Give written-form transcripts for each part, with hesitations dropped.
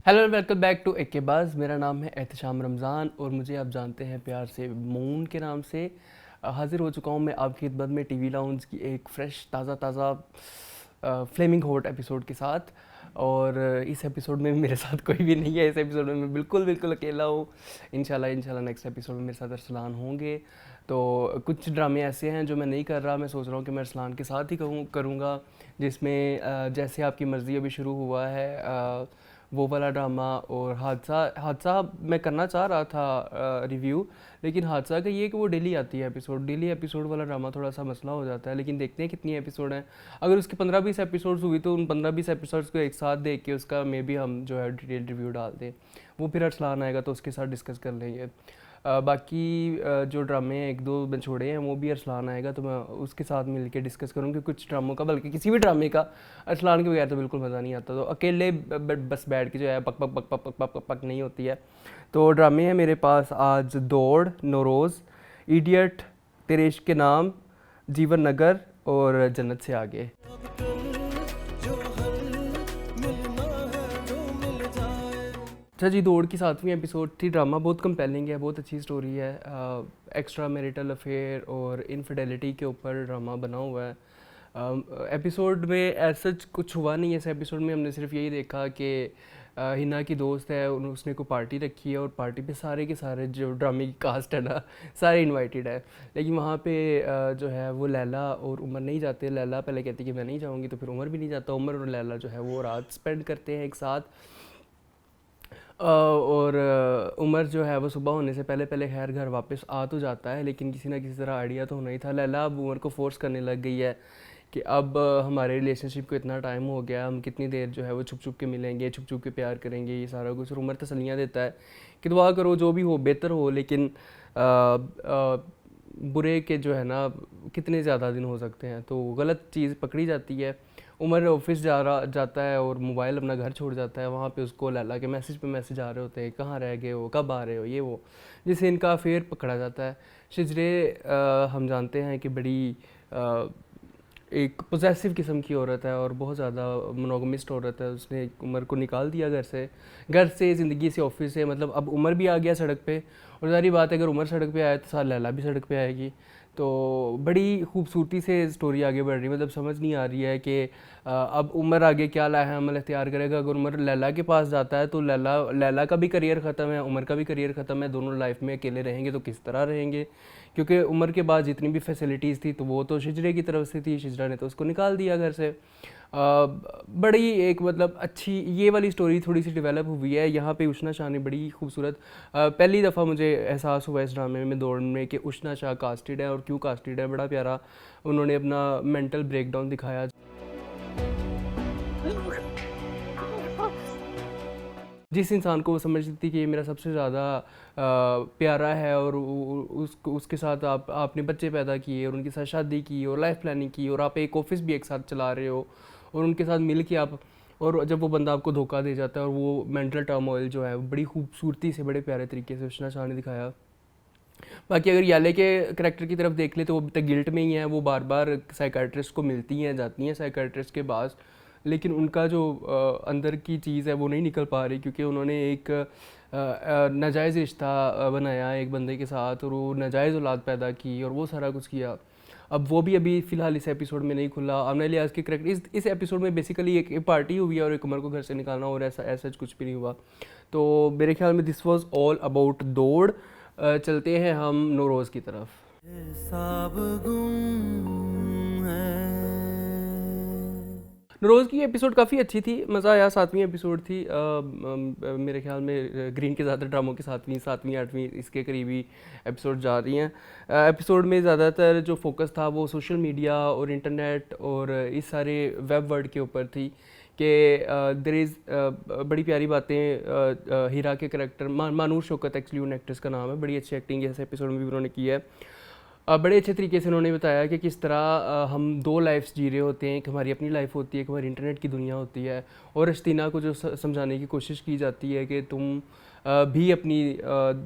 Hello welcome back to एके बाज़। मेरा नाम है एहतशाम रमज़ान और मुझे आप जानते हैं प्यार से मून के नाम से। हाज़िर हो चुका हूँ मैं आपकी खिदमत में टीवी लाउंज की एक फ़्रेश ताज़ा ताज़ा फ्लेमिंग हॉट एपिसोड के साथ। और इस एपिसोड में मेरे साथ कोई भी नहीं है। इस एपिसोड में मैं बिल्कुल बिल्कुल अकेला हूँ। इंशाल्लाह नेक्स्ट एपिसोड में मेरे साथ अरसलान होंगे। तो कुछ ड्रामे ऐसे हैं जो मैं नहीं कर रहा, मैं सोच रहा हूँ कि मैं अरसलान के साथ ही करूँगा, जिसमें जैसे आपकी मर्ज़ी अभी शुरू हुआ है वो वाला ड्रामा। और हादसा हादसा मैं करना चाह रहा था रिव्यू, लेकिन हादसा का ये है कि वो डेली आती है एपिसोड। डेली एपिसोड वाला ड्रामा थोड़ा सा मसला हो जाता है, लेकिन देखते हैं कितनी एपिसोड हैं। अगर उसके 15-20 एपिसोड्स हुई तो उन 15-20 एपिसोड्स को एक साथ देख के उसका मे बी हम जो है डिटेल रिव्यू डाल दें। वो फिर अरसलान आएगा तो उसके साथ डिस्कस कर लेंगे। बाकी जो ड्रामे एक दो मैं छोड़े हैं वो भी अरसलान आएगा तो मैं उसके साथ मिल के डिस्कस करूँगी कुछ ड्रामों का, बल्कि किसी भी ड्रामे का। अरसलान के बगैर तो बिल्कुल मज़ा नहीं आता। तो अकेले बस बैठ के जो है पक पक पक पक पक पक पक पक नहीं होती है। तो ड्रामे हैं मेरे पास आज दौड़, नौरोज़, इडियट, तेरे इश्क के नाम, जीवन नगर और जन्नत से आगे। अच्छा जी, दौड़ की 7वीं एपिसोड थी। ड्रामा बहुत कंपेलिंग है, बहुत अच्छी स्टोरी है। एक्स्ट्रा मैरिटल अफेयर और इनफिडेलिटी के ऊपर ड्रामा बना हुआ है। एपिसोड में ऐसा कुछ हुआ नहीं है। इस एपिसोड में हमने सिर्फ यही देखा कि हिना की दोस्त है, उसने को पार्टी रखी है और पार्टी पे सारे के सारे जो ड्रामे की कास्ट है ना, सारे इनवाइटेड है। लेकिन वहाँ पे जो है वो लैला और उमर नहीं जाते। लैला पहले कहती है कि मैं नहीं जाऊँगी, तो फिर उमर भी नहीं जाता। उमर और लैला जो है वो रात स्पेंड करते हैं एक साथ। और उमर जो है वो सुबह होने से पहले पहले खैर घर वापस आ तो जाता है, लेकिन किसी ना किसी तरह आइडिया तो होना ही था। लैला अब उमर को फोर्स करने लग गई है कि अब हमारे रिलेशनशिप को इतना टाइम हो गया, हम कितनी देर जो है वो छुप छुप के मिलेंगे, छुप छुप के प्यार करेंगे, ये सारा कुछ। और उमर तसल्लियाँ देता है कि दुआ करो जो भी हो बेहतर हो, लेकिन बुरे के जो है ना कितने ज़्यादा दिन हो सकते हैं। तो गलत चीज़ पकड़ी जाती है। उमर ऑफिस जाता है और मोबाइल अपना घर छोड़ जाता है। वहाँ पे उसको लैला के मैसेज पे मैसेज आ रहे होते हैं, कहाँ रह गए हो, कब आ रहे हो, ये वो, जिससे इनका अफेयर पकड़ा जाता है। शिजरे हम जानते हैं कि बड़ी एक पोजेसिव किस्म की औरत है और बहुत ज़्यादा मोनोगमिस्ट औरत है। उसने उमर को निकाल दिया घर से, ज़िंदगी से, ऑफिस से। मतलब अब उमर भी आ गया सड़क पे, और सारी बात है अगर उमर सड़क पे आया तो साथ लैला भी सड़क पे आएगी। तो बड़ी खूबसूरती से स्टोरी आगे बढ़ रही है। मतलब समझ नहीं आ रही है कि अब उमर आगे क्या लाया अमल इख्तियार करेगा। अगर उमर लैला के पास जाता है तो लैला का भी करियर ख़त्म है, उमर का भी करियर ख़त्म है। दोनों लाइफ में अकेले रहेंगे तो किस तरह रहेंगे, क्योंकि उमर के बाद जितनी भी फैसिलिटीज़ थी तो वो तो शिजरे की तरफ से थी। शिजरा ने तो उसको निकाल दिया घर से। बड़ी एक मतलब अच्छी ये वाली स्टोरी थोड़ी सी डेवलप हुई है। यहाँ पे उष्णा शाह ने बड़ी खूबसूरत पहली दफ़ा मुझे एहसास हुआ इस ड्रामे में दौड़ में कि उष्णा शाह कास्टेड है, और क्यों कास्टेड है। बड़ा प्यारा उन्होंने अपना मेंटल ब्रेकडाउन दिखाया। जिस इंसान को वो समझती थी कि ये मेरा सबसे ज़्यादा प्यारा है, और उसके साथ आपने बच्चे पैदा किए और उनके साथ शादी की और लाइफ प्लानिंग की, और आप एक ऑफिस भी एक साथ चला रहे हो, और उनके साथ मिल के आप, और जब वो बंदा आपको धोखा दे जाता है, और वो मेंटल टर्मोइल जो है बड़ी खूबसूरती से बड़े प्यारे तरीके से उष्णा शाह ने दिखाया। बाकी अगर याले के करेक्टर की तरफ देख ले तो वो अभी तक गिल्ट में ही है। वो बार बार साइकाट्रिस्ट को मिलती हैं, जाती हैं साइकाट्रिस्ट के पास, लेकिन उनका जो अंदर की चीज़ है वो नहीं निकल पा रही, क्योंकि उन्होंने एक नाजायज़ रिश्ता बनाया एक बंदे के साथ, और वो नाजायज़ औलाद पैदा की और वो सारा कुछ किया। अब वो भी अभी फ़िलहाल इस एपिसोड में नहीं खुला। आमना लियाज़ के करेक्टर इस एपिसोड में बेसिकली एक पार्टी हुई है और एक उमर को घर से निकालना, और ऐसा ऐसा कुछ भी नहीं हुआ। तो मेरे ख्याल में दिस वाज ऑल अबाउट दौड़। चलते हैं हम नौरोज़ की तरफ। नौरोज़ की एपिसोड काफ़ी अच्छी थी, मज़ा आया। 7वीं एपिसोड थी। मेरे ख्याल में ग्रीन के ज़्यादातर ड्रामों के 7वीं 8वीं इसके करीबी एपिसोड जा रही हैं। एपिसोड में ज़्यादातर जो फोकस था वो सोशल मीडिया और इंटरनेट और इस सारे वेब वर्ल्ड के ऊपर थी कि देयर इज़ बड़ी प्यारी बातें हीरा के करेक्टर मानूर शौकत एक्चुअली उन एक्ट्रेस का नाम है। बड़ी अच्छी एक्टिंग इस एपिसोड में भी उन्होंने की है। बड़े अच्छे तरीके से उन्होंने बताया कि किस तरह हम दो लाइफ्स जी रहे होते हैं। एक हमारी अपनी लाइफ होती है, एक हमारी इंटरनेट की दुनिया होती है, और रश्तीना को जो समझाने की कोशिश की जाती है कि तुम भी अपनी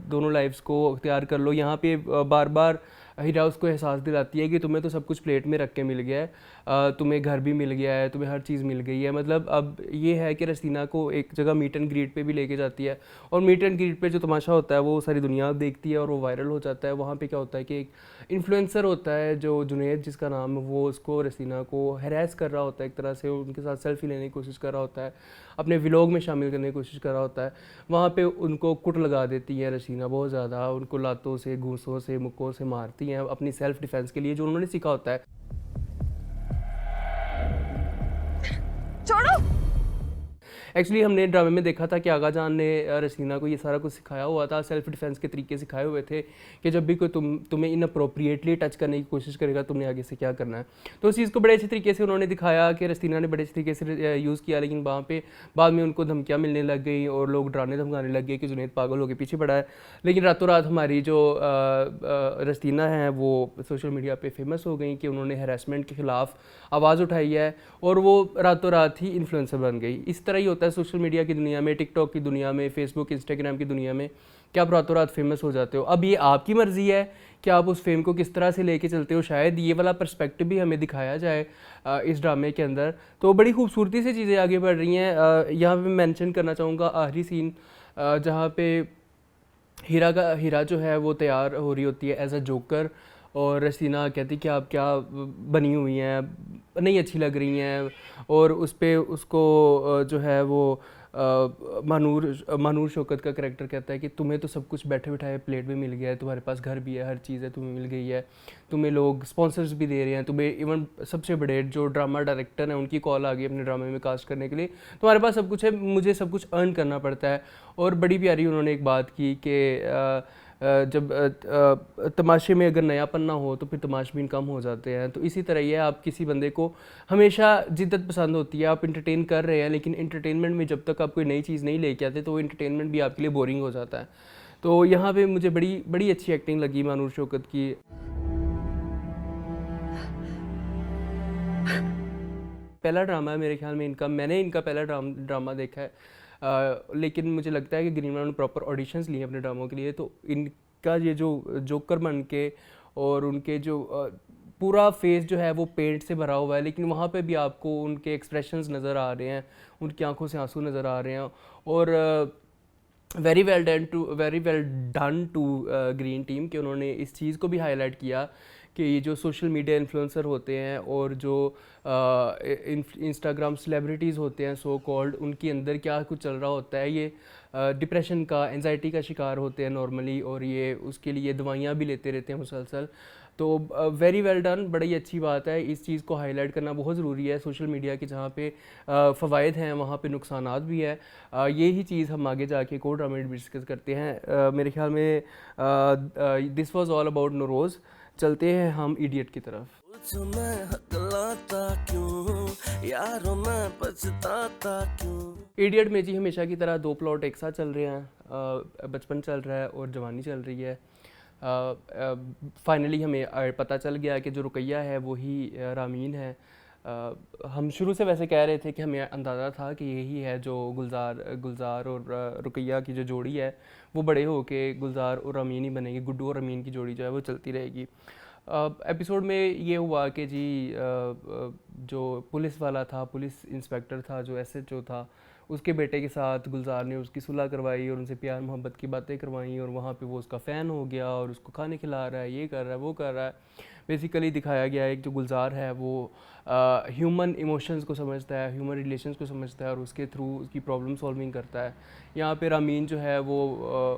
दोनों लाइफ्स को अख्तियार कर लो। यहाँ पे बार बार हीरा उसको एहसास दिलाती है कि तुम्हें तो सब कुछ प्लेट में रख के मिल गया है, तुम्हें घर भी मिल गया है, तुम्हें हर चीज़ मिल गई है। मतलब अब ये है कि रसीना को एक जगह मीट एंड ग्रीट पे भी लेके जाती है, और मीट एंड ग्रीट पे जो तमाशा होता है वो सारी दुनिया देखती है और वो वायरल हो जाता है। वहाँ पे क्या होता है कि एक इन्फ्लुएंसर होता है जो जुनैद जिसका नाम है, वो उसको रसीना को हैरेस कर रहा होता है, एक तरह से उनके साथ सेल्फी लेने की कोशिश कर रहा होता है, अपने व्लॉग में शामिल करने की कोशिश कर रहा होता है। वहाँ पे उनको कुट लगा देती है रसीना बहुत ज़्यादा, उनको लातों से, घूंसों से, मुक्कों से मारती हैं अपनी सेल्फ डिफेंस के लिए, जो उन्होंने सीखा होता है। छोड़ो। एक्चुअली हमने ड्रामे में देखा था कि आगा जान ने रसीना को ये सारा कुछ सिखाया हुआ था, सेल्फ डिफेंस के तरीके सिखाए हुए थे कि जब भी कोई तुम्हें इनअप्रोप्रिएटली टच करने की कोशिश करेगा तुमने आगे से क्या करना है। तो उस चीज़ को बड़े अच्छे तरीके से उन्होंने दिखाया कि रसीना ने बड़े अच्छे तरीके से यूज़ किया, लेकिन वहाँ पे बाद में उनको धमकियाँ मिलने लग गई और लोग डराने धमकाने लग गए कि जुनैद पागल होकर पीछे पड़ा है। लेकिन रातों रात हमारी जो रसीना है वो सोशल मीडिया पर फेमस हो गई कि उन्होंने हैरेसमेंट के ख़िलाफ़ आवाज़ उठाई है और वो रातों रात ही इन्फ्लुएंसर बन गई। इस तरह ही होता है सोशल मीडिया की दुनिया में, टिकटॉक की दुनिया में, फेसबुक इंस्टाग्राम की दुनिया में, कि आप रातों रात फेमस हो जाते हो। अब ये आपकी मर्ज़ी है कि आप उस फेम को किस तरह से लेके चलते हो। शायद ये वाला पर्सपेक्टिव भी हमें दिखाया जाए इस ड्रामे के अंदर। तो बड़ी खूबसूरती से चीज़ें आगे बढ़ रही हैं। यहाँ पे मैं मेंशन करना चाहूँगा आखिरी सीन, जहाँ पे हीरा जो है वो तैयार हो रही होती है एज अ जोकर, और रसीना कहती कि आप क्या बनी हुई हैं, नहीं अच्छी लग रही हैं, और उस पे उसको जो है वो मानूर शौकत का करैक्टर कहता है कि तुम्हें तो सब कुछ बैठे बिठाए प्लेट में मिल गया है, तुम्हारे पास घर भी है, हर चीज़ है, तुम्हें मिल गई है, तुम्हें लोग स्पॉन्सर्स भी दे रहे हैं, तुम्हें इवन सबसे बड़े जो ड्रामा डायरेक्टर हैं उनकी कॉल आ गई अपने ड्रामे में कास्ट करने के लिए, तुम्हारे पास सब कुछ है, मुझे सब कुछ अर्न करना पड़ता है। और बड़ी प्यारी उन्होंने एक बात की कि जब तमाशे में अगर नयापन ना हो तो फिर तमाशबीन कम हो जाते हैं। तो इसी तरह ही है, आप किसी बंदे को हमेशा जिद्दत पसंद होती है, आप इंटरटेन कर रहे हैं, लेकिन इंटरटेनमेंट में जब तक आप कोई नई चीज़ नहीं लेके आते तो वो इंटरटेनमेंट भी आपके लिए बोरिंग हो जाता है। तो यहाँ पे मुझे बड़ी बड़ी अच्छी एक्टिंग लगी मानूर शौकत की। पहला ड्रामा है मेरे ख्याल में इनका, मैंने इनका पहला ड्रामा देखा है, लेकिन मुझे लगता है कि ग्रीन ने प्रॉपर ऑडिशंस लिए अपने ड्रामों के लिए। तो इनका ये जो जोकर बन के और उनके जो पूरा फेस जो है वो पेंट से भरा हुआ है, लेकिन वहाँ पे भी आपको उनके एक्सप्रेशंस नज़र आ रहे हैं, उनकी आंखों से आंसू नज़र आ रहे हैं। और very well done to green team कि उन्होंने इस चीज़ को भी हाईलाइट किया कि ये जो सोशल मीडिया इन्फ्लुएंसर होते हैं और जो इंस्टाग्राम सेलिब्रिटीज़ होते हैं सो कॉल्ड, उनके अंदर क्या कुछ चल रहा होता है। ये डिप्रेशन का, एंजाइटी का शिकार होते हैं नॉर्मली, और ये उसके लिए दवाइयाँ भी लेते रहते हैं मुसलसल। तो वेरी वेल डन, बड़ी अच्छी बात है। इस चीज़ को हाईलाइट करना बहुत ज़रूरी है सोशल मीडिया के, जहाँ पे फ़वाइद हैं वहाँ पे नुकसानात भी है। यही चीज़ हम आगे जाके कोड ड्रामे में डिस्कस करते हैं। मेरे ख्याल में this was all about Nauroz. चलते हैं हम इडियट की तरफ। इडियट में जी हमेशा की तरह दो प्लॉट एक साथ चल रहे हैं। बचपन चल रहा है और जवानी चल रही है। फाइनली हमें पता चल गया कि जो रुकैया है वही रामीन है। हम शुरू से वैसे कह रहे थे कि हमें अंदाज़ा था कि यही है जो गुलजार और रुकैया की जो जोड़ी है वो बड़े होके गुलजार और रामीन ही बनेगी, गुड्डू और रामीन की जोड़ी जो है वो चलती रहेगी। एपिसोड में ये हुआ कि जी जो पुलिस वाला था, पुलिस इंस्पेक्टर था, जो एसएचओ था, उसके बेटे के साथ गुलजार ने उसकी सुलह करवाई और उनसे प्यार मोहब्बत की बातें करवाई, और वहाँ पे वो उसका फ़ैन हो गया और उसको खाने खिला रहा है, ये कर रहा है, वो कर रहा है। बेसिकली दिखाया गया है कि जो गुलजार है वो ह्यूमन इमोशंस को समझता है, ह्यूमन रिलेशंस को समझता है और उसके थ्रू उसकी प्रॉब्लम सॉल्विंग करता है। यहाँ पे रामीन जो है वो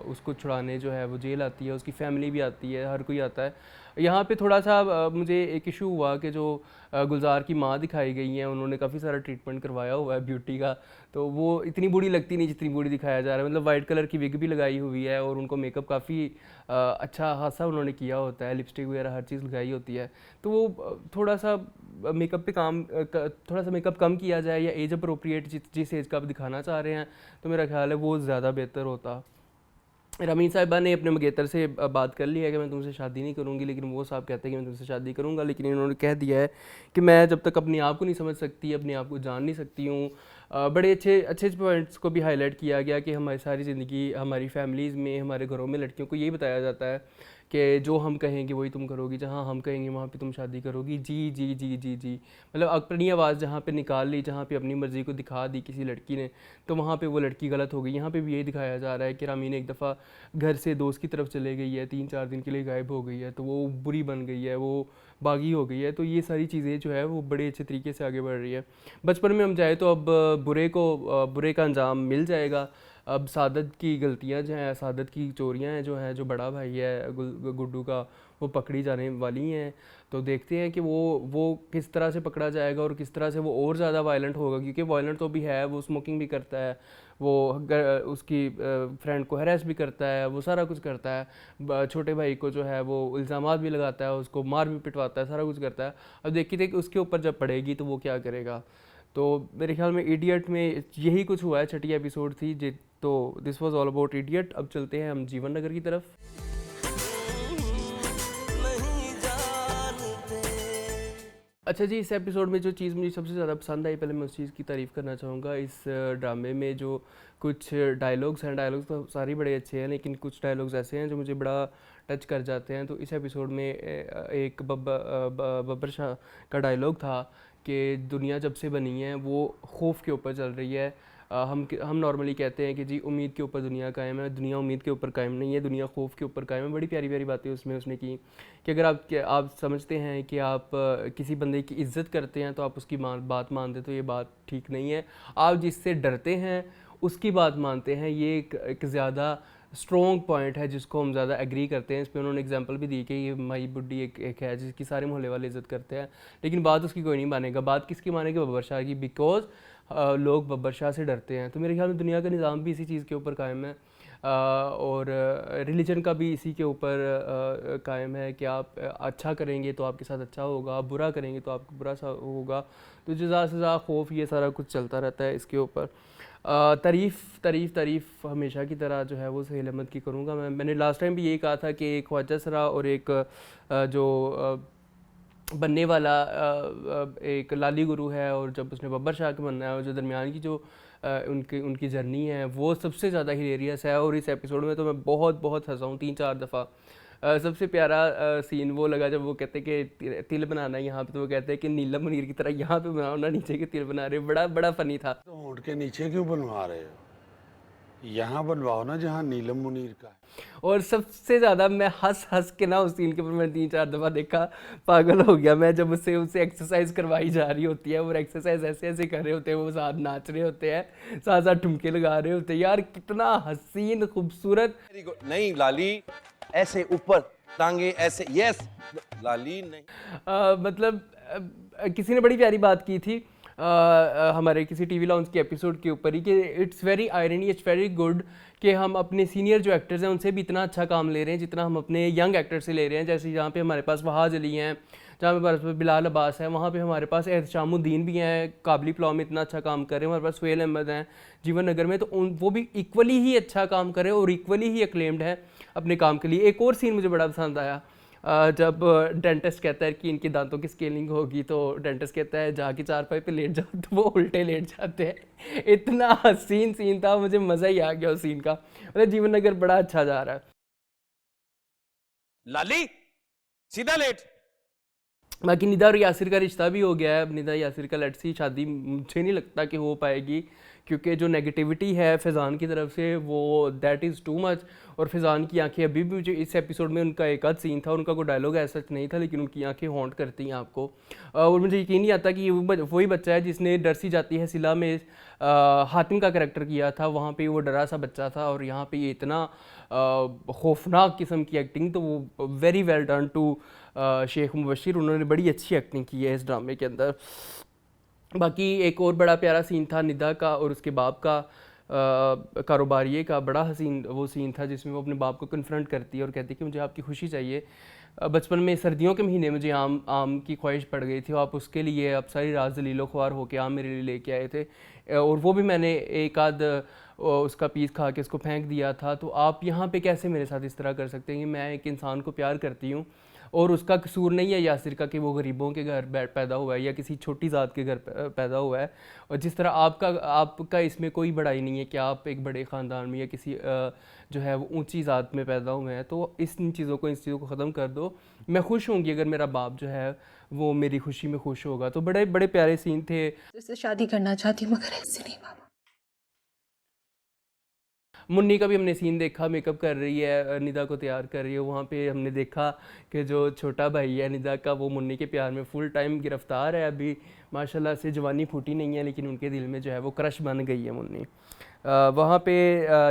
उसको छुड़ाने जो है वो जेल आती है, उसकी फैमिली भी आती है, हर कोई आता है। यहाँ पे थोड़ा सा मुझे एक इशू हुआ कि जो गुलजार की माँ दिखाई गई हैं, उन्होंने काफ़ी सारा ट्रीटमेंट करवाया हुआ है ब्यूटी का, तो वो इतनी बूढ़ी लगती नहीं जितनी बूढ़ी दिखाया जा रहा है। मतलब वाइट कलर की विग भी लगाई हुई है और उनको मेकअप काफ़ी अच्छा खासा उन्होंने किया होता है, लिपस्टिक वगैरह हर चीज़ लगाई होती है। तो वो थोड़ा सा मेकअप पे काम थोड़ा सा मेकअप कम किया जाए या एज अप्रोप्रिएट जिस एज का आप दिखाना चाह रहे हैं, तो मेरा ख्याल है वो ज़्यादा बेहतर होता। रमीन साहिबा ने अपने मंगेतर से बात कर ली है कि मैं तुमसे शादी नहीं करूँगी, लेकिन वो साहब कहते हैं कि मैं तुमसे शादी करूँगा, लेकिन इन्होंने कह दिया है कि मैं जब तक अपने आप को नहीं समझ सकती, अपने आप को जान नहीं सकती हूँ। बड़े अच्छे पॉइंट्स को भी हाईलाइट किया गया कि हमारी सारी ज़िंदगी हमारी फैमिलीज़ में, हमारे घरों में लड़कियों को यही बताया जाता है कि जो हम कहेंगे वही तुम करोगी, जहाँ हम कहेंगे वहाँ पे तुम शादी करोगी, जी जी जी जी जी। मतलब अपनी आवाज़ जहाँ पे निकाल ली, जहाँ पे अपनी मर्ज़ी को दिखा दी किसी लड़की ने, तो वहाँ पे वो लड़की गलत हो गई। यहाँ पे भी यही दिखाया जा रहा है कि रामीन एक दफ़ा घर से दोस्त की तरफ चले गई है, 3-4 दिन के लिए गायब हो गई है, तो वो बुरी बन गई है, वो बागी हो गई है। तो ये सारी चीज़ें जो है वो बड़े अच्छे तरीके से आगे बढ़ रही है। बचपन में हम चाहे तो अब बुरे का अंजाम मिल जाएगा। अब सादत की गलतियां जो हैं, सादत की चोरियां हैं, जो बड़ा भाई है गुड्डू का, वो पकड़ी जाने वाली हैं। तो देखते हैं कि वो किस तरह से पकड़ा जाएगा और किस तरह से वो और ज़्यादा वायलेंट होगा, क्योंकि वायलेंट तो भी है, वो स्मोकिंग भी करता है, वो उसकी फ्रेंड को हैरेस भी करता है, वो सारा कुछ करता है। छोटे भाई को जो है वो इल्ज़ामात भी लगाता है, उसको मार भी पिटवाता है, सारा कुछ करता है। अब देखिए थे कि उसके ऊपर जब पड़ेगी तो वो क्या करेगा। तो मेरे ख्याल में इडियट में यही कुछ हुआ है, छठी एपिसोड थी जी। तो this was all about idiot. अब चलते हैं हम जीवन नगर की तरफ। अच्छा जी, इस एपिसोड में जो चीज़ मुझे सबसे ज़्यादा पसंद आई, पहले मैं उस चीज़ की तारीफ़ करना चाहूँगा। इस ड्रामे में जो कुछ डायलॉग्स हैं, डायलॉग्स तो सारे बड़े अच्छे हैं, लेकिन कुछ डायलॉग्स ऐसे हैं जो मुझे बड़ा टच कर जाते हैं। तो इस एपिसोड में एक बब्बर शाह का डायलॉग था कि दुनिया जब से बनी है वो खौफ के ऊपर चल रही है। हम नॉर्मली कहते हैं कि जी उम्मीद के ऊपर दुनिया कायम है, दुनिया उम्मीद के ऊपर कायम नहीं है, दुनिया खौफ के ऊपर कायम है। बड़ी प्यारी प्यारी बातें उसमें उसने की कि अगर आप समझते हैं कि आप किसी बंदे की इज़्ज़त करते हैं तो आप उसकी बात मानते, तो ये बात ठीक नहीं है। आप जिससे डरते हैं उसकी बात मानते हैं, ये एक ज़्यादा स्ट्रॉन्ग पॉइंट है जिसको हम ज़्यादा एग्री करते हैं। इस पर उन्होंने एग्जांपल भी दी कि ये माई बुड्ढी एक है जिसकी सारे मोहल्ले वाले इज़्ज़त करते हैं, लेकिन बात उसकी कोई नहीं मानेगा। बात किसकी मानेगी? बब्बर शाह की, बिकॉज लोग बब्बर शाह से डरते हैं। तो मेरे ख्याल में दुनिया का निज़ाम भी इसी चीज़ के ऊपर कायम है, और रिलीजन का भी इसी के ऊपर कायम है कि आप अच्छा करेंगे तो आपके साथ अच्छा होगा, आप बुरा करेंगे तो आपको बुरा सा होगा। तो जज़ा सज़ा खौफ ये सारा कुछ चलता रहता है इसके ऊपर। तारीफ़ हमेशा की तरह जो है वो सुहेल अहमद की करूँगा। मैंने लास्ट टाइम भी यही कहा था कि एक ख्वाजा सरा और एक जो बनने वाला एक लाली गुरु है, और जब उसने बब्बर शाह का बनना है, और जो दरमियान की जो उनकी जर्नी है वो सबसे ज़्यादा हिलेरियस है। और इस एपिसोड में तो मैं बहुत हंसा हूँ 3-4 दफ़ा। सबसे प्यारा सीन वो लगा जब वो कहते हैं कि तिल बनाना है यहाँ पे, तो वो कहते हैं कि नीलम मुनीर की तरह यहाँ पे बनाओ ना, नीचे के तिल बना रहे हो। बड़ा फ़नी था। तो होंठ के नीचे क्यों बनवा रहे हो? यहाँ बनवाओ ना जहाँ नीलम मुनीर का है। और सबसे ज़्यादा मैं हंस के ना उस सीन के ऊपर मैं 3-4 दफ़ा देखा, पागल हो गया मैं, जब उससे एक्सरसाइज करवाई जा रही होती है, और एक्सरसाइज ऐसे कर रहे होते हैं, वो साथ नाच रहे होते हैं, साथ साथ ठुमके लगा रहे होते हैं। यार कितना हसीन खूबसूरत। नहीं लाली, ऐसे ऊपर टांगे ऐसे, यस लाली नहीं। मतलब किसी ने बड़ी प्यारी बात की थी हमारे किसी टीवी लॉन्च के एपिसोड के ऊपर ही, कि it's very irony, it's very good कि हम अपने सीनियर जो एक्टर्स हैं उनसे भी इतना अच्छा काम ले रहे हैं जितना हम अपने यंग एक्टर से ले रहे हैं। जैसे जहाँ पे हमारे पास वहाज अली हैं, जहाँ पे हमारे पास बिलाल अब्बास है, वहाँ पे हमारे पास एहतशामुद्दीन भी हैं, काबली प्लाव में इतना अच्छा काम कर रहे हैं। हमारे पास सुहेल अहमद हैं जीवन नगर में, तो वो भी इक्वली ही अच्छा काम कर रहे हैं और इक्वली ही एक्लेम्ड है अपने काम के लिए। एक और सीन मुझे बड़ा पसंद आया, जब डेंटिस्ट कहता है कि इनके दांतों की स्केलिंग होगी, तो डेंटिस्ट कहता है जाके चारपाई पे लेट जाओ, तो वो उल्टे लेट जाते हैं। इतना हसीन सीन था, मुझे मज़ा ही आ गया उस सीन का। मतलब जीवन नगर बड़ा अच्छा जा रहा है। लाली सीधा लेट। बाकी निदा और यासिर का रिश्ता भी हो गया है। अब निदा यासिर का लेट्स सी शादी मुझे नहीं लगता कि हो पाएगी, क्योंकि जो नेगेटिविटी है फैज़ान की तरफ से वो दैट इज़ टू मच। और फैज़ान की आंखें अभी भी, मुझे इस एपिसोड में उनका एक आध सीन था, उनका कोई डायलॉग ऐसा नहीं था, लेकिन उनकी आंखें हॉन्ट करती हैं आपको। और मुझे यकीन नहीं आता कि ये वही बच्चा है जिसने डर सी जाती है सिला में हातिम का करैक्टर किया था। वहाँ पे वो डरा सा बच्चा था, और यहाँ पे ये इतना खौफनाक किस्म की एक्टिंग। तो वो very well done to Sheikh Mubashir, उन्होंने बड़ी अच्छी एक्टिंग की है इस ड्रामे के अंदर। बाकी एक और बड़ा प्यारा सीन था निदा का और उसके बाप का, कारोबारिये का। बड़ा हसीन वो सीन था जिसमें वो अपने बाप को कन्फ्रंट करती है और कहती है कि मुझे आपकी खुशी चाहिए। बचपन में सर्दियों के महीने मुझे आम की ख्वाहिश पड़ गई थी, आप उसके लिए आप सारी रात जलीलो ख्वार होकर आम मेरे लिए लेके आए थे, और वो भी मैंने एक आध उसका पीस खा के उसको फेंक दिया था। तो आप यहाँ पे कैसे मेरे साथ इस तरह कर सकते हैं कि मैं एक इंसान को प्यार करती हूँ और उसका कसूर नहीं है यासिर का कि वो गरीबों के घर पैदा हुआ है या किसी छोटी ज़ात के घर पैदा हुआ है। और जिस तरह आपका इसमें कोई बड़ाई नहीं है कि आप एक बड़े ख़ानदान में या किसी जो है वो ऊंची ज़ात में पैदा हुए हैं। तो इन चीज़ों को ख़त्म कर दो। मैं खुश होंगी अगर मेरा बाप जो है वो मेरी खुशी में खुश होगा। तो बड़े बड़े प्यारे सीन थे। इससे शादी करना चाहती हूँ मगर ऐसे नहीं बाबा। मुन्नी का भी हमने सीन देखा, मेकअप कर रही है, निदा को तैयार कर रही है। वहाँ पे हमने देखा कि जो छोटा भाई है निदा का, वो मुन्नी के प्यार में फुल टाइम गिरफ्तार है। अभी माशाल्लाह से जवानी फूटी नहीं है, लेकिन उनके दिल में जो है वो क्रश बन गई है मुन्नी। वहाँ पे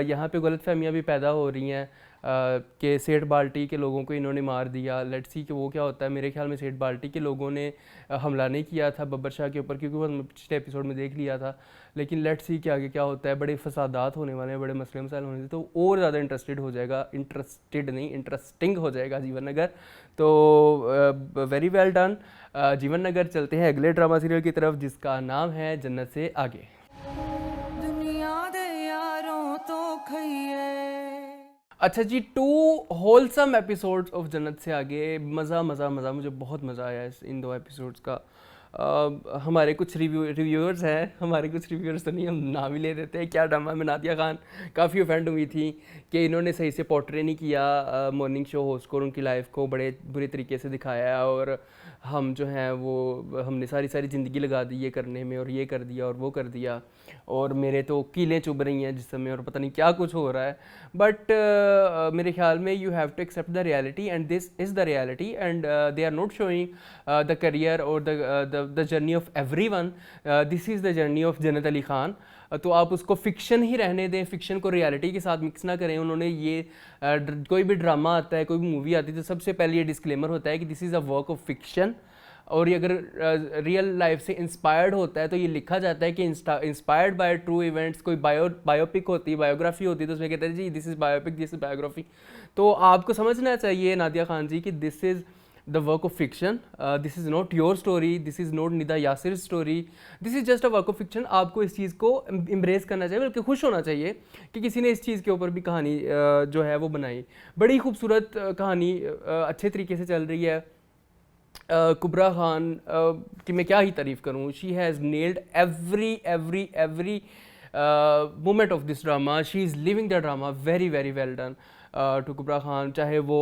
यहाँ पे गलतफहमियाँ भी पैदा हो रही हैं कि सेठ बाल्टी के लोगों को इन्होंने मार दिया। लेट्स सी कि वो क्या होता है। मेरे ख्याल में सेठ बाल्टी के लोगों ने हमला नहीं किया था बब्बर शाह के ऊपर, क्योंकि वो हमने पिछले एपिसोड में देख लिया था। लेकिन लेट्स सी कि आगे क्या होता है। बड़े फसादात होने वाले हैं, बड़े मसले मसाइल होने थे, तो और ज़्यादा इंटरेस्टिंग हो जाएगा जीवन नगर। तो वेरी वेल डन। जीवन नगर चलते हैं अगले ड्रामा सीरियल की तरफ, जिसका नाम है जन्नत से आगे। दुनिया दे यारों तो खइए। अच्छा जी, 2 होलसम एपिसोड्स ऑफ जन्नत से आगे। मज़ा मज़ा मज़ा, मुझे बहुत मज़ा आया इन 2 एपिसोड्स का। हमारे कुछ रिव्यूअर्स हैं, हमारे कुछ रिव्यूअर्स तो नहीं, हम नाम ही ले देते हैं। क्या ड्रामा में नादिया खान काफ़ी ऑफेंड हुई थी कि इन्होंने सही से पोर्ट्रे नहीं किया मॉर्निंग शो होस्ट को, और उनकी लाइफ को बड़े बुरे तरीके से दिखाया है। और हम जो हैं वो हमने सारी ज़िंदगी लगा दी ये करने में, और ये कर दिया और वो कर दिया, और मेरे तो कीलें चुभ रही हैं जिस समय, और पता नहीं क्या कुछ हो रहा है। बट मेरे ख्याल में you have to accept the reality, and this is the reality, and they are not showing the career और the journey of everyone. This is the journey of Jannat Ali Khan. तो आप उसको फ़िक्शन ही रहने दें, फ़िक्शन को रियलिटी के साथ मिक्स ना करें। उन्होंने ये कोई भी ड्रामा आता है, कोई भी मूवी आती है, तो सबसे पहले ये डिस्क्लेमर होता है कि this is a work of fiction. और ये अगर रियल लाइफ से इंस्पायर्ड होता है तो ये लिखा जाता है कि इंस्पायर्ड बाय ट्रू इवेंट्स। कोई बायोपिक होती है, बायोग्राफी होती है, तो उसमें कहते हैं जी this is biopic, this is biography. तो आपको समझना चाहिए नादिया खान जी कि this is the work of fiction, this is not your story, this is not Nida Yasir story, this is just a work of fiction. आपको इस चीज़ को एम्ब्रेस करना चाहिए, बल्कि खुश होना चाहिए कि किसी ने इस चीज़ के ऊपर भी कहानी जो है वो बनाई। बड़ी खूबसूरत कहानी अच्छे तरीके से चल रही है। कुबरा खान की मैं क्या ही तारीफ़ करूँ। She has nailed every moment of this drama. She is living the drama very well done to Kubra Khan. चाहे वो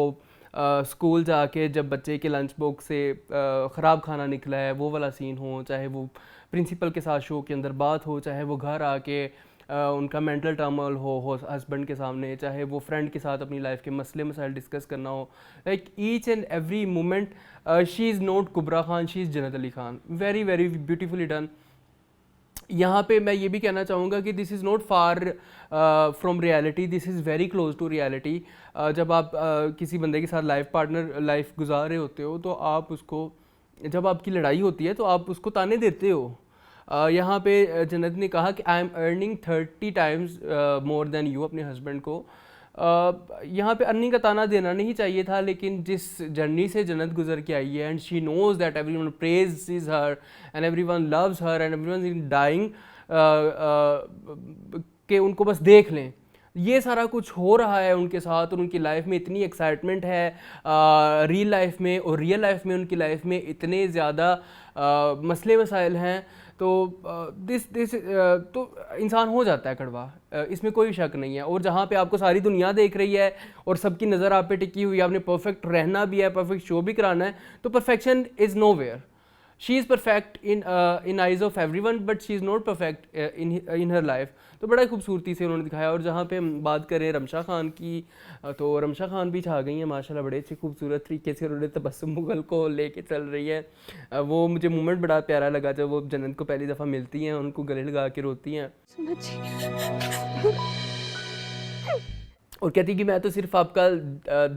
स्कूल जाके जब बच्चे के लंच बॉक्स से ख़राब खाना निकला है वो वाला सीन हो, चाहे वो प्रिंसिपल के साथ शो के अंदर बात हो, चाहे वो घर आके उनका मेंटल टर्मोइल हो हस्बैंड के सामने, चाहे वो फ्रेंड के साथ अपनी लाइफ के मसले मसाइल डिस्कस करना हो, like each and every moment she is not Kubra Khan, she is Jannat Ali Khan. Very beautifully done. यहाँ पे मैं ये भी कहना चाहूँगा कि this is not far from reality, this is very close to reality. जब आप किसी बंदे के साथ लाइफ गुजार रहे होते हो, तो आप उसको, जब आपकी लड़ाई होती है तो आप उसको ताने देते हो। यहाँ पे जन्नत ने कहा कि I am earning 30 times more than you, अपने हस्बैंड को। यहाँ पे अर्निंग का ताना देना नहीं चाहिए था, लेकिन जिस जर्नी से जन्नत गुजर के आई है, and she knows that everyone praises her and everyone loves her and everyone is dying, कि उनको बस देख लें। ये सारा कुछ हो रहा है उनके साथ, और उनकी लाइफ में इतनी एक्साइटमेंट है रियल लाइफ में, और रियल लाइफ में उनकी लाइफ में इतने ज़्यादा मसले मसाइल हैं। तो तो इंसान हो जाता है कड़वा, इसमें कोई शक नहीं है। और जहाँ पे आपको सारी दुनिया देख रही है और सबकी नज़र आप पे टिकी हुई है, आपने परफेक्ट रहना भी है, परफेक्ट शो भी कराना है, तो perfection is nowhere. She is perfect in eyes of everyone, but she is not perfect in her life. तो बड़ा खूबसूरती से उन्होंने दिखाया। और जहाँ पे हम बात करें रमशा खान की, तो रमशा खान भी छा गई हैं माशाल्लाह, बड़े अच्छे खूबसूरत तरीके से उन्होंने तबस्सुम मुगल को लेके चल रही है। वो मुझे मोमेंट बड़ा प्यारा लगा जब वो जन्नत को पहली दफ़ा मिलती हैं, उनको गले लगा के रोती हैं और कहती कि मैं तो सिर्फ आपका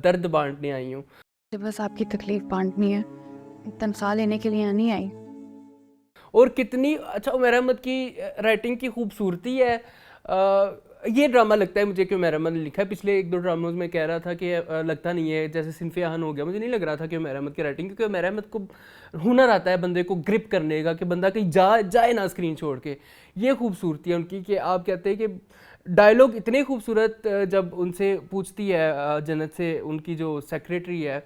दर्द बांटने आई हूँ। बस आपकी तकलीफ बांटनी है, तनख्वाह लेने के लिए नहीं आई। और कितनी अच्छा उमैर अहमद की राइटिंग की खूबसूरती है। ये ड्रामा लगता है मुझे कि उमैर अहमद ने लिखा है। पिछले 1-2 ड्रामों में कह रहा था कि लगता नहीं है, जैसे सिनफ़े आहन हो गया, मुझे नहीं लग रहा था कि उमैर अहमद की राइटिंग, क्योंकि उमैर अहमद को हुनर आता है बंदे को ग्रिप करने का, कि बंदा कहीं जाए ना स्क्रीन छोड़ के। ये खूबसूरती है उनकी कि आप कहते हैं कि डायलॉग इतने खूबसूरत, जब उनसे पूछती है जन्नत से उनकी जो सेक्रेटरी है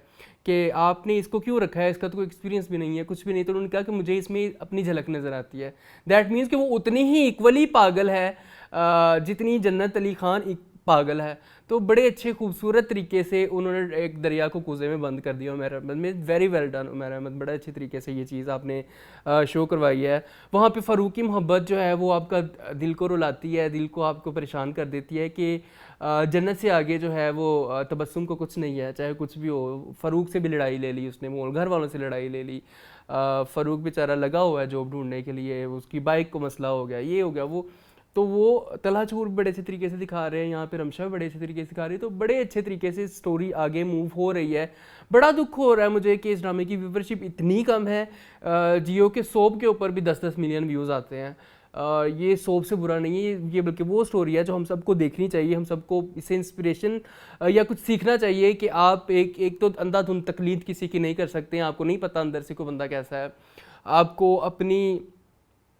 कि आपने इसको क्यों रखा है, इसका तो कोई एक्सपीरियंस भी नहीं है, कुछ भी नहीं। तो उन्होंने कहा कि मुझे इसमें अपनी झलक नज़र आती है। दैट मीन्स कि वो उतनी ही इक्वली पागल है जितनी जन्नत अली खान पागल है। तो बड़े अच्छे खूबसूरत तरीके से उन्होंने एक दरिया को कूजे में बंद कर दिया उमैर अहमद में। Very well done Umair Ahmed, बड़े अच्छे तरीके से ये चीज़ आपने शो करवाई है। वहाँ पे फ़ारूक की मोहब्बत जो है वो आपका दिल को रुलाती है, दिल को आपको परेशान कर देती है कि जन्नत से आगे जो है वो तबस्सुम को कुछ नहीं है, चाहे कुछ भी हो। फ़ारूक से भी लड़ाई ले ली उसने, वो घर वालों से लड़ाई ले ली। फ़ारूक बेचारा लगा हुआ है जॉब ढूंढने के लिए, उसकी बाइक को मसला हो गया, ये हो गया वो। तो वो तलहा चूर बड़े अच्छे तरीके से दिखा रहे हैं, यहाँ पे रमशा बड़े अच्छे तरीके से दिखा रही है। तो बड़े अच्छे तरीके से स्टोरी आगे मूव हो रही है। बड़ा दुख हो रहा है मुझे कि इस ड्रामे की व्यूवरशिप इतनी कम है। जियो के सोप के ऊपर भी 10-10 मिलियन व्यूज़ आते हैं। ये सोप से बुरा नहीं है ये, बल्कि वो स्टोरी है जो हम सबको देखनी चाहिए। हम सबको इससे इंस्पिरेशन या कुछ सीखना चाहिए कि आप एक तो अंधाधुंध तकलीद किसी की नहीं कर सकते हैं। आपको नहीं पता अंदर से कोई बंदा कैसा है। आपको अपनी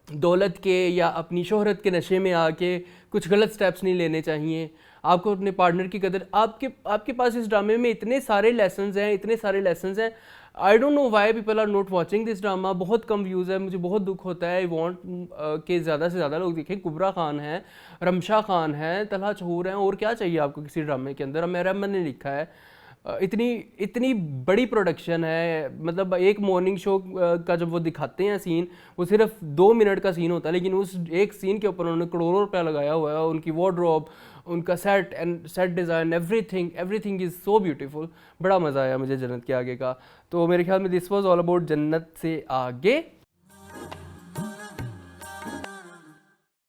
दौलत के या अपनी शोहरत के नशे में आके कुछ गलत स्टेप्स नहीं लेने चाहिए। आपको अपने पार्टनर की कदर, आपके पास इस ड्रामे में इतने सारे लेसन्स हैं, इतने सारे लेसन्स हैं। I don't know why people are not watching this drama. बहुत कम व्यूज़ है, मुझे बहुत दुख होता है। आई वांट कि ज़्यादा से ज़्यादा लोग देखें। कुबरा खान है, रमशा खान है, तलहा चहूर हैं, और क्या चाहिए आपको किसी ड्रामे के अंदर। मेरा मन ने लिखा है। इतनी बड़ी प्रोडक्शन है। मतलब एक मॉर्निंग शो का जब वो दिखाते हैं सीन, वो सिर्फ 2 मिनट का सीन होता है, लेकिन उस एक सीन के ऊपर उन्होंने करोड़ों रुपया लगाया हुआ है। उनकी वार्डरोब, उनका set design, everything is so beautiful. बड़ा मज़ा आया मुझे जन्नत के आगे का। तो मेरे ख्याल में दिस वाज ऑल अबाउट जन्नत से आगे।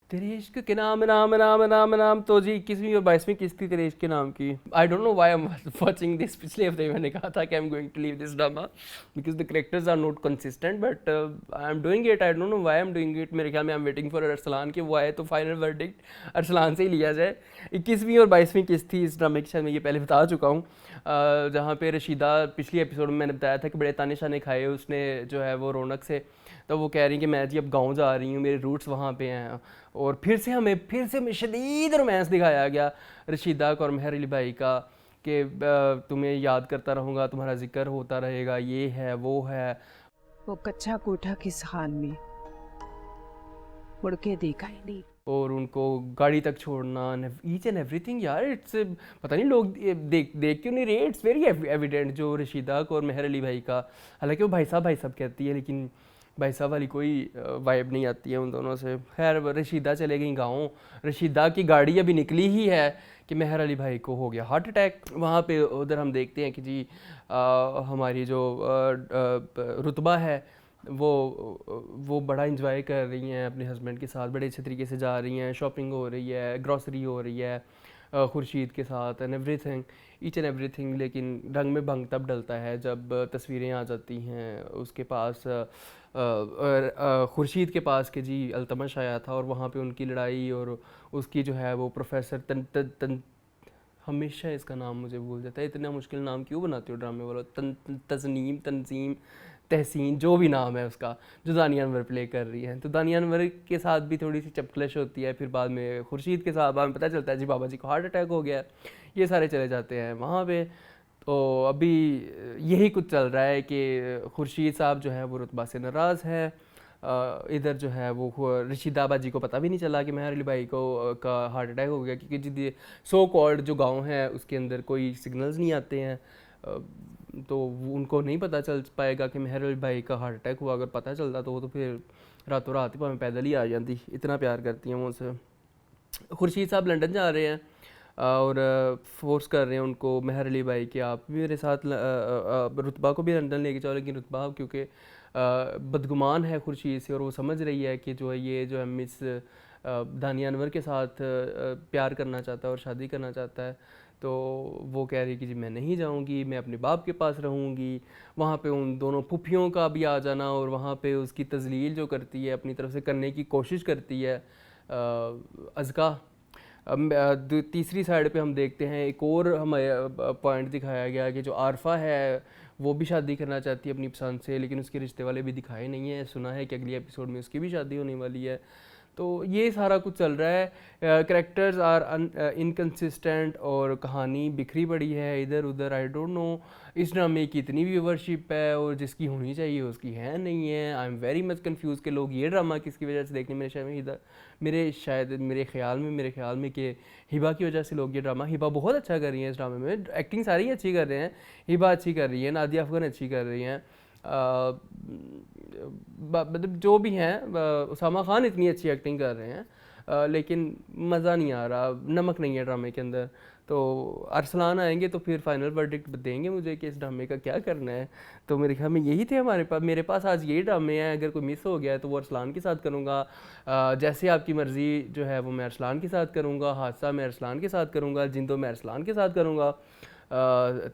तेरे इश्क के नाम नाम नाम नाम नाम। तो जी 21वीं और 22वीं किस्त थी तेरे इश्क के नाम की। I don't know why I am watching this. पिछले हफ्ते मैंने कहा था कि I am going to leave this drama because the characters are not consistent, but I am doing it. I don't know why I am doing it. मेरे ख्याल में I am waiting for Arsalan कि वो आए तो फाइनल वर्डिक्ट अरसलान से ही लिया जाए। 21वीं और 22वीं किस्त थी इस ड्रामे की, शायद मैं ये पहले बता चुका हूँ। जहाँ पे रशीदा पिछली एपिसोड में मैंने बताया था कि बड़े ताने शाने खाए उसने जो है वो रौनक से। तो वो कह रही कि मैं जी अब गाँव जा रही हूँ, मेरे रूट्स वहाँ पे हैं। और फिर से हमें शदीद रोमांस दिखाया गया रशीदा को और मेहर अली भाई का कि तुम्हें याद करता रहूँगा, तुम्हारा जिक्र होता रहेगा, ये है वो है। वो कच्चा कोठा किस हाल में, मुड़ के देखा ही नहीं। और उनको गाड़ी तक छोड़ना, ईच एंड एवरीथिंग। यार इट्स पता नहीं लोग देख क्यों नहीं रहे। इट्स वेरी एविडेंट जो रशीदा को और मेहर अली भाई का। हालांकि वो भाई साहब कहती है, लेकिन भाई साहब वाली कोई वाइब नहीं आती है उन दोनों से। खैर रशीदा चले गई गाँव। रशीदा की गाड़ी अभी निकली ही है कि मेहर अली भाई को हो गया हार्ट अटैक। वहाँ पे उधर हम देखते हैं कि जी हमारी जो रुतबा है वो बड़ा इंजॉय कर रही हैं अपने हस्बैंड के साथ, बड़े अच्छे तरीके से जा रही हैं, शॉपिंग हो रही है, ग्रॉसरी हो रही है खुर्शीद के साथ and everything, each and everything. लेकिन रंग में भंग तब डलता है जब तस्वीरें आ जाती हैं उसके पास, खुर्शीद के पास कि जी अल्तमश आया था और वहाँ पे उनकी लड़ाई और उसकी जो है वो प्रोफेसर हमेशा इसका नाम मुझे भूल जाता है। इतना मुश्किल नाम क्यों बनाते हो ड्रामे वालों। तंजीम तहसीन जो भी नाम है उसका, जो दानिया अनवर प्ले कर रही है। तो दानिया अनवर के साथ भी थोड़ी सी चपकलश होती है। फिर बाद में खुर्शीद के साथ बाद में पता चलता है जी बाबा जी को हार्ट अटैक हो गया। ये सारे चले जाते हैं वहाँ पे। तो अभी यही कुछ चल रहा है कि खुर्शीद साहब जो है वो रुतबा से नाराज़ है। इधर जो है वो रशीदा बाजी को पता भी नहीं चला कि मेहर अली भाई को का हार्ट अटैक हो गया, क्योंकि जी सो कॉल्ड जो गांव है उसके अंदर कोई सिग्नल्स नहीं आते हैं। तो उनको नहीं पता चल पाएगा कि मेहर अली भाई का हार्ट अटैक हुआ। अगर पता चलता तो वो तो फिर रातों रात ही भावें पैदल ही आ जाती, इतना प्यार करती हैं वो उनसे। खुर्शीद साहब लंदन जा रहे हैं और फोर्स कर रहे हैं उनको मेहर अली भाई कि आप भी मेरे साथ रुतबा को भी लंदन लेके जाओ। लेकिन रुतबा क्योंकि बदगुमान है खुर्शीद से और वो समझ रही है कि जो है ये जो है मिस दानिया अनवर के साथ प्यार करना चाहता है और शादी करना चाहता है। तो वो कह रही कि जी मैं नहीं जाऊंगी, मैं अपने बाप के पास रहूंगी। वहाँ पे उन दोनों फूफियों का भी आ जाना और वहाँ पे उसकी तजलील जो करती है अपनी तरफ से करने की कोशिश करती है अज़का। तीसरी साइड पे हम देखते हैं एक और हमें पॉइंट दिखाया गया कि जो आरफा है वो भी शादी करना चाहती है अपनी पसंद से, लेकिन उसके रिश्ते वाले भी दिखाए नहीं हैं। सुना है कि अगली एपिसोड में उसकी भी शादी होने वाली है। तो ये सारा कुछ चल रहा है। कैरेक्टर्स आर इनकंसिस्टेंट और कहानी बिखरी पड़ी है इधर उधर। आई डोंट नो इस ड्रामे की इतनी व्यूवरशिप है और जिसकी होनी चाहिए उसकी है नहीं है। I am very much confuse कि लोग ये ड्रामा किसकी वजह से देखने मेरे ख्याल में कि हिबा की वजह से लोग ये ड्रामा, हिबा बहुत अच्छा कर रही है इस ड्रामे में, एक्टिंग सारी अच्छी कर रहे हैं, हिबा अच्छी कर रही है, नादिया अफगान अच्छी कर रही हैं, मतलब जो भी हैं, उसामा खान इतनी अच्छी एक्टिंग कर रहे हैं, लेकिन मज़ा नहीं आ रहा, नमक नहीं है ड्रामे के अंदर। तो अरसलान आएंगे तो फिर फाइनल वर्डिक्ट देंगे मुझे कि इस ड्रामे का क्या करना है। तो मेरे ख्याल में यही थे मेरे पास आज यही ड्रामे हैं। अगर कोई मिस हो गया है तो वो अरसलान के साथ करूँगा, जैसे आपकी मर्ज़ी जो है वो मैं अरसलान के साथ करूँगा, हादसा मैं अरसलान के साथ करूँगा, जिंदो मैं अरसलान के साथ करूँगा।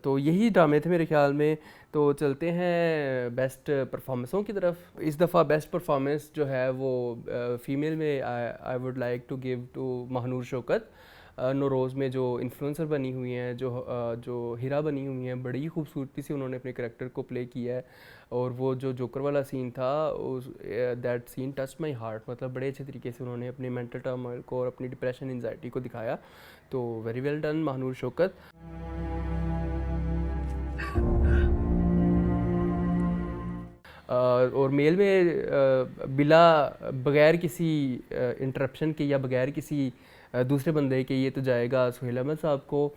तो यही ड्रामे थे मेरे ख्याल में। तो चलते हैं बेस्ट परफॉर्मेंसों की तरफ। इस दफ़ा बेस्ट परफॉर्मेंस जो है वो फ़ीमेल में I would like to give to Mahnoor Shaukat. Nauroz में जो इन्फ्लुएंसर बनी हुई हैं, जो हीरा बनी हुई हैं, बड़ी ही खूबसूरती से उन्होंने अपने करैक्टर को प्ले किया है। और वो जो जोकर वाला सीन था, that scene touch my heart, मतलब बड़े अच्छे तरीके से उन्होंने अपने मेंटल टर्मोइल को और अपनी डिप्रेशन एंजाइटी को दिखाया। तो very well done Mahnoor Shaukat. और मेल में बगैर किसी इंटरप्शन के या बगैर किसी दूसरे बंदे के ये तो जाएगा सुहेल अहमद साहब को।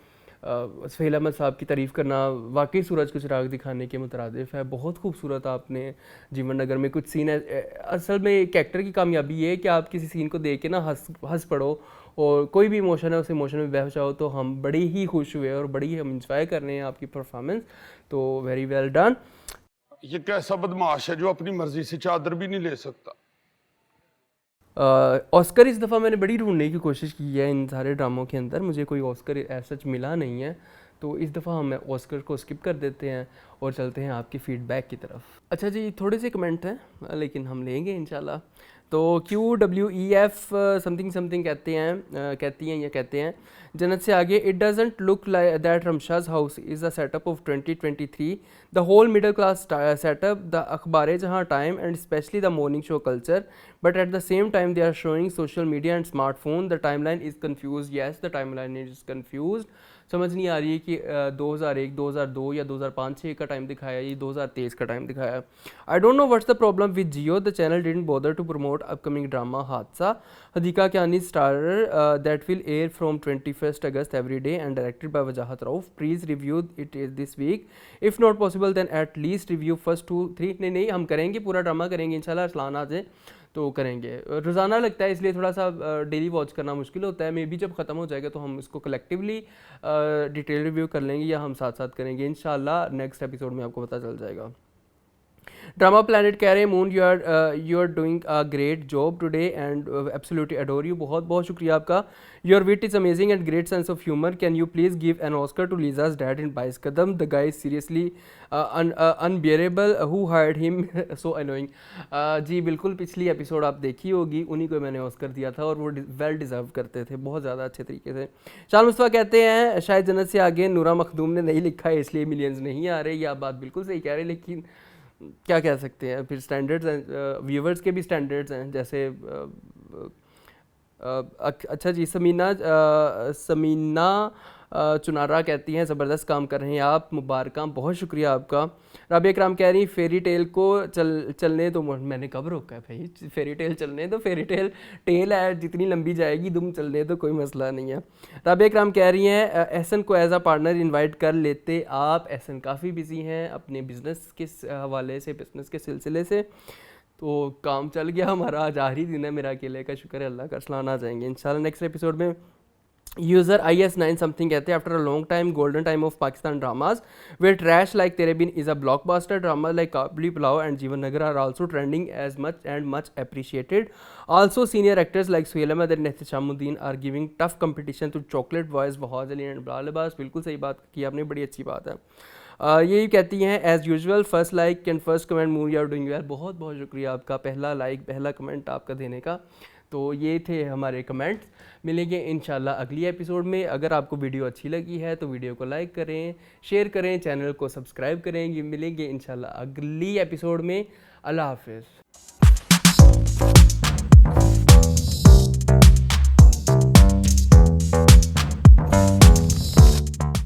सुहेल अहमद साहब की तारीफ़ करना वाकई सूरज को चिराग दिखाने के मुतरादिफ है। बहुत खूबसूरत आपने जीवन नगर में कुछ सीन है। असल में एक एक्टर की कामयाबी ये है कि आप किसी सीन को देख के ना हंस पड़ो और कोई भी इमोशन है उस इमोशन में बह जाओ। तो हम बड़ी ही खुश हुए और बड़ी ही हम इंजॉय कर रहे हैं आपकी परफॉर्मेंस। तो वेरी वेल डन। ये कैसा बदमाश है जो अपनी मर्जी से चादर भी नहीं ले सकता। ऑस्कर इस दफ़ा मैंने बड़ी ढूंढने की कोशिश की है इन सारे ड्रामों के अंदर, मुझे कोई ऑस्कर ऐसा सच मिला नहीं है। तो इस दफ़ा हम ऑस्कर को स्किप कर देते हैं और चलते हैं आपकी फ़ीडबैक की तरफ। अच्छा जी, थोड़े से कमेंट हैं लेकिन हम लेंगे इंशाल्लाह। तो QWEF समथिंग कहती हैं जन्नत से आगे, it doesn't look like that Ramsha's house is a setup of 2023, the whole middle class setup, the अखबार जहाँ time and specially the morning show culture, but at the same time they are showing social media and smartphone, the timeline is confuse, yes the timeline is confuse. समझ नहीं आ रही है कि 2001, 2002 या 2005-06 का time दिखाया, ये 2023 का टाइम दिखाया। I don't know what's the problem with Geo, the channel didn't bother to promote upcoming drama Hadsa, Hadiqa Kiani starrer that will air from 21 August every day and directed by Wajahat Rauf, please review it this week, if not possible then at least review first 2-3। नहीं हम करेंगे, पूरा drama करेंगे इंशाल्लाह। अरसलान आ जाए तो करेंगे। रोज़ाना लगता है इसलिए थोड़ा सा डेली वॉच करना मुश्किल होता है। मे बी जब ख़त्म हो जाएगा तो हम इसको कलेक्टिवली डिटेल रिव्यू कर लेंगे या हम साथ साथ करेंगे इंशाल्लाह। नेक्स्ट एपिसोड में आपको पता चल जाएगा। ड्रामा प्लानट कह रहे हैं Moon you are doing a great job today and absolutely adore you. बहुत बहुत शुक्रिया आपका। Your wit is amazing and great sense of humour, can you please give an Oscar to Liza's dad in 22 Qadam, the guy is seriously unbearable, who hired him so annoying. जी बिल्कुल, पिछली episode आप देखी होगी, उन्हीं को मैंने ऑस्कर दिया था और वो वेल डिज़र्व करते थे बहुत ज़्यादा अच्छे तरीके से। शाल मुस्तफ़ा कहते हैं शायद जन्नत से आगे नूरा मखदूम ने नहीं लिखा है इसलिए मिलियंस नहीं आ रहे। ये आप बात बिल्कुल सही कह रहे हैं, लेकिन क्या कह सकते हैं, फिर स्टैंडर्ड्स हैं, व्यूवर्स के भी स्टैंडर्ड्स हैं। जैसे अच्छा जी, समीना चुनारा कहती हैं ज़बरदस्त काम कर रहे हैं आप, मुबारकां, बहुत शुक्रिया आपका। राबिया इकराम कह रही फेरी टेल को चलने दो। मैंने कब रोका है भाई, फेरी टेल चलने दो, फेरी टेल है, जितनी लंबी जाएगी दुम चलने दो, कोई मसला नहीं है। राबिया इकराम कह रही हैं एहसन को एज अ पार्टनर इनवाइट कर लेते आप, एहसन काफ़ी बिजी हैं अपने बिज़नेस के हवाले से, बिज़नेस के सिलसिले से। तो काम चल गया हमारा, आज आखिरी दिन है मेरा अकेले का, शुक्र है अल्लाह का। अरसलान आ जाएंगे इंशाल्लाह नेक्स्ट एपिसोड में। यूज़र IS9 समथिंग कहते हैं after a long time golden time of Pakistan dramas where trash like Tere Bin is a blockbuster, drama like Kabuli Pulao and Jeevan Nagar are also trending as much appreciated. Also senior actors like Suhail Ahmed and Ehteshamuddin are giving tough competition to chocolate boys Wahaj Ali and Bilal Abbas. बिल्कुल सही बात की आपने, बड़ी अच्छी बात है। यही कहती हैं as usual first like and first comment move you are doing well. बहुत बहुत शुक्रिया आपका, पहला लाइक पहला कमेंट आपका देने का। तो ये थे हमारे कमेंट्स। मिलेंगे इंशाल्लाह अगली एपिसोड में। अगर आपको वीडियो अच्छी लगी है तो वीडियो को लाइक करें, शेयर करें, चैनल को सब्सक्राइब करें। मिलेंगे इंशाल्लाह अगली एपिसोड में। अल्लाह हाफिज़।